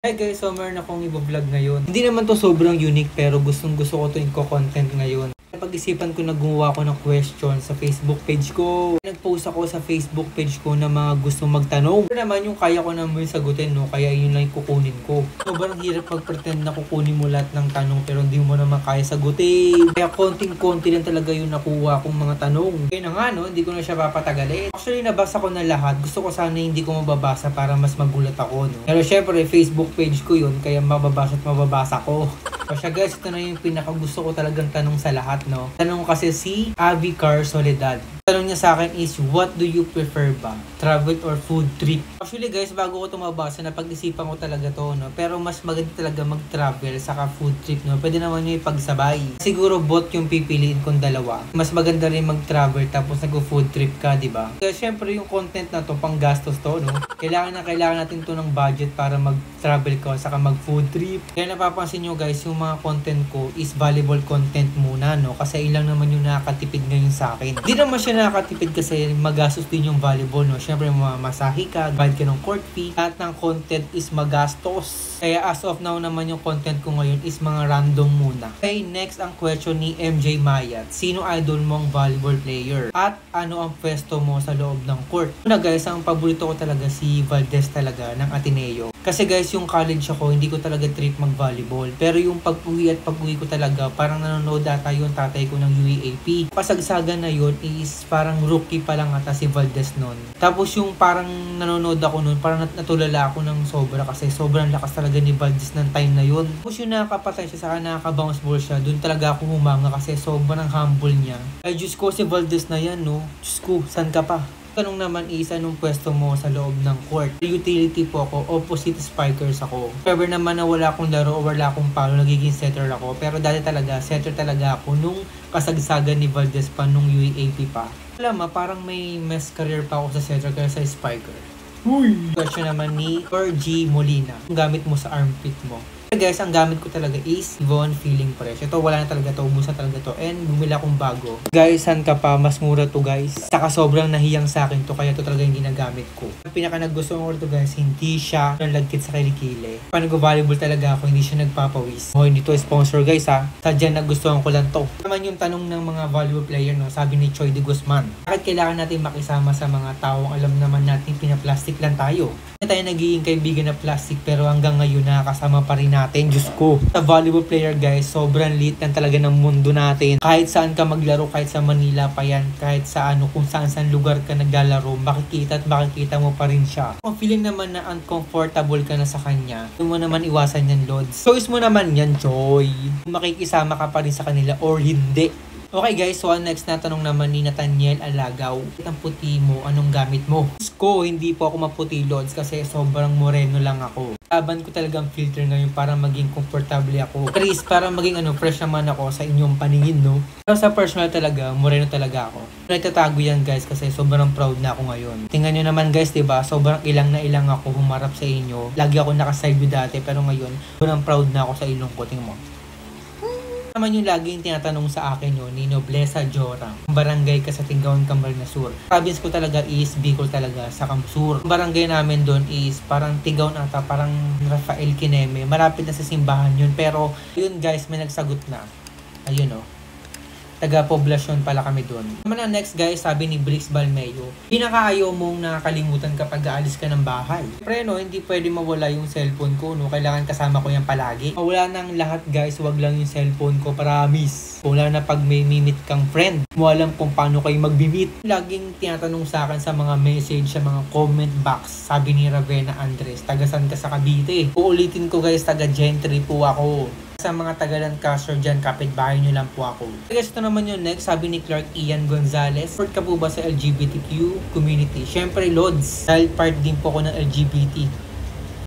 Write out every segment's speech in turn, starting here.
Hi guys, so meron akong i-vlog ngayon. Hindi naman to sobrang unique pero gustong gusto ko to i-content ngayon. Pag-isipan ko na gumawa ko ng question sa Facebook page ko. Nag-post ako sa Facebook page ko na mga gustong magtanong. Pero naman yung kaya ko naman sagutin, no? Kaya yun lang yung kukunin ko. Sobrang hirap pag-pretend na kukunin mo lahat ng tanong pero hindi mo naman kaya sagutin. Kaya konting-konti lang talaga yung nakuha kong mga tanong. Kaya na nga, no? Hindi ko na siya papatagalin. Actually, nabasa ko na lahat. Gusto ko sana hindi ko mababasa para mas magulat ako, no? Pero syempre, Facebook page ko yun, kaya mababasa at mababasa ko. So siya guys, ito na yung pinaka gusto ko talagang tanong sa lahat, no? Tanong kasi si Avi Car Soledad. Tanong niya sa akin is, what do you prefer ba? Travel or food trip? Actually guys, bago ko ito mabasa, napag-isipan ko talaga to, no? Pero mas maganda talaga mag-travel saka food trip, no? Pwede naman yung ipagsabay. Siguro both yung pipiliin kong dalawa. Mas maganda rin mag-travel tapos nag-food trip ka, di ba? Kaya syempre yung content na to, pang gastos to, no? Kailangan natin to ng budget para mag-travel ka saka mag-food trip. Kaya napapansin nyo guys, yung mga content ko is valuable content muna, no? Kasi ilang naman yung nakakatipid ngayon sa akin. Hindi naman siya nakakatipid kasi magastos din yung valuable, no? Syempre mamasahe ka, bayad ka ng court fee, lahat ng content is magastos. Kaya as of now naman yung content ko ngayon is mga random muna. Okay, next ang question ni MJ Mayat. Sino idol mong volleyball player? At ano ang pwesto mo sa loob ng court? Una guys, ang paborito ko talaga si Valdez talaga ng Ateneo. Kasi guys, yung college ako, hindi ko talaga trip mag-volleyball. Pero yung pag-uwi ko talaga, parang nanonood ata yung tatay ko ng UAAP. Pasagsagan na yun is parang rookie pa lang ata si Valdez nun. Tapos yung parang nanonood ako nun, parang natulala ako ng sobra kasi sobrang lakas talaga ni Valdez ng time na yun. Tapos yung nakakapatay siya saka nakaka-bounce ball siya, dun talaga ako humanga kasi sobrang humble niya. Ay Diyos ko, si Valdez na yan, no? Diyos ko, saan ka pa? Tanong naman is, anong pwesto mo sa loob ng court? Utility po ako, opposite spikers ako. However naman na wala akong laro o wala akong palo, nagiging setter ako. Pero dati talaga, setter talaga ako nung kasagsagan ni Valdez pa nung UAAP pa. Alam mo, parang may mess career pa ako sa setter kaya sa spiker. Uy! Question naman ni G. Molina. Ang gamit mo sa armpit mo. Guys, ang gamit ko talaga is Von Feeling Fresh. Ito, wala na talaga to. Ubus na talaga to. And bumili akong bago. Guys, saan ka pa? Mas mura to guys. Saka sobrang nahiyang sa akin to. Kaya to talaga yung ginagamit ko. Ang pinaka nagustuhan ko to guys, hindi siya nalagkit sa kilikili. Pag nag-volleyball talaga ako, hindi siya nagpapawis. Oh, hindi to sponsor guys ha. Sadya nagustuhan ko lang to. Naman yung tanong ng mga volleyball player, no? Sabi ni Choi de Guzman. Bakit kailangan natin makisama sa mga taong alam naman natin pinaplastic lang tayo? Tayo nagiging kaibigan na plastic pero hanggang ngayon nakakasama pa rin natin. Diyos ko. Sa volleyball player guys, sobrang liit lang talaga ng mundo natin. Kahit saan ka maglaro, kahit sa Manila pa yan, kahit sa kung saan lugar ka naglalaro, makikita mo pa rin siya. Kung feeling naman na uncomfortable ka na sa kanya, huwag mo naman iwasan yan, Lods. Choice mo naman yan, Joy. Makikisama ka pa rin sa kanila or hindi. Okay guys, so ang next na tanong naman ni Nathaniel Alagaw. Ang puti mo, anong gamit mo? Ko, hindi po ako maputi Lods kasi sobrang moreno lang ako. Laban ko talagang filter ngayon para maging komportable ako. Chris, para maging fresh naman ako sa inyong paningin, no? Pero sa personal talaga, moreno talaga ako. Nagtatago yan guys kasi sobrang proud na ako ngayon. Tingnan nyo naman guys, diba? Sobrang ilang na ilang ako humarap sa inyo. Lagi ako nakaside view dati pero ngayon, sobrang proud na ako sa ilong ko. Tingnan mo. Naman yung laging tinatanong sa akin yun ni Noblesa Jora. Barangay ka sa Tinggaon, Camarines Sur. Province ko talaga is Bicol talaga sa Camsur. Ang barangay namin doon is parang Tinggaon ata, parang Rafael Kineme. Malapit na sa simbahan yun. Pero yun guys, may nagsagot na. Ayun o. Taga-poblasyon pala kami doon. Naman ang next guys, sabi ni Brix Balmeo, pinakaayaw mong nakakalimutan kapag aalis ka ng bahay. Siyempre no, hindi pwede mawala yung cellphone ko, no? Kailangan kasama ko yan palagi. Mawala ng lahat guys, wag lang yung cellphone ko, promise. Wala na pag may mimit kang friend, mo alam kung paano kayo mag-meet. Laging tinatanong sa akin sa mga message, sa mga comment box, sabi ni Ravenna Andres, tagasan ka sa Cavite. Uulitin ko guys, taga Gentry po ako. Sa mga Tagalan Castro dyan, kapitbahay nyo lang po ako. Guys, ito naman yung next, sabi ni Clark Ian Gonzalez. Support ka po ba sa LGBTQ community? Syempre, Lods, dahil part din po ako ng LGBT.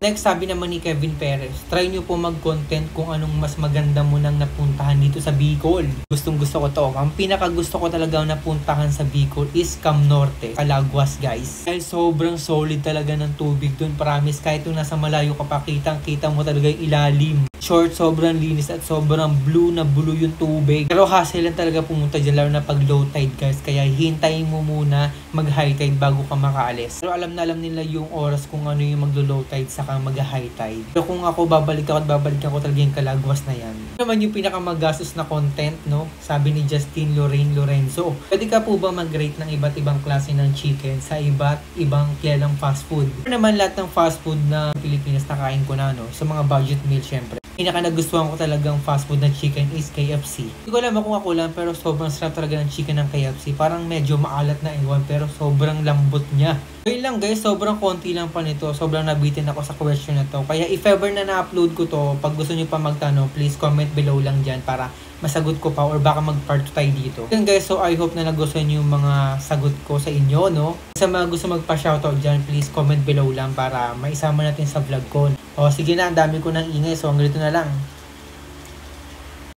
Next, sabi naman ni Kevin Perez, try nyo po mag-content kung anong mas maganda mo nang napuntahan dito sa Bicol. Gustong gusto ko to. Ang pinaka gusto ko talaga napuntahan sa Bicol is Cam Norte, Calaguas guys. Dahil sobrang solid talaga ng tubig dun, promise. Kahit yung nasa malayo ka pa, kita mo talaga yung ilalim. Short, sobrang linis at sobrang blue na blue yung tubig. Pero hassle lang talaga pumunta dyan, lalo na pag low tide guys. Kaya hintayin mo muna mag high tide bago ka makaalis. Pero alam na alam nila yung oras kung ano yung maglo-low tide saka mag-high tide. Pero kung ako babalikan ko talaga yung kalagwas na yan. Ito naman yung pinakamagastos na content, no? Sabi ni Justin Lorraine Lorenzo. Pwede ka po ba mag-rate ng iba't ibang klase ng chicken sa iba't ibang kilalang fast food? Pero naman lahat ng fast food na Pilipinas nakain ko na, no? Sa mga budget meal syempre. Pinaka nagustuhan ko talagang fast food na chicken is KFC. Hindi ko alam kung ako lang pero sobrang sarap talaga ng chicken ng KFC. Parang medyo maalat na ewan pero sobrang lambot niya. Yun lang guys, sobrang konti lang pa nito. Sobrang nabitin ako sa question na to. Kaya if ever na na-upload ko to, pag gusto nyo pa magtanong, please comment below lang dyan para masagot ko pa or baka mag-part 2 tayo dito. Yun guys, so I hope na nagustuhan nyo yung mga sagot ko sa inyo, no? Sa mga gusto magpa-shoutout dyan, please comment below lang para maisama natin sa vlog ko. O sige na, ang dami ko ng ingay, so hanggang dito na lang.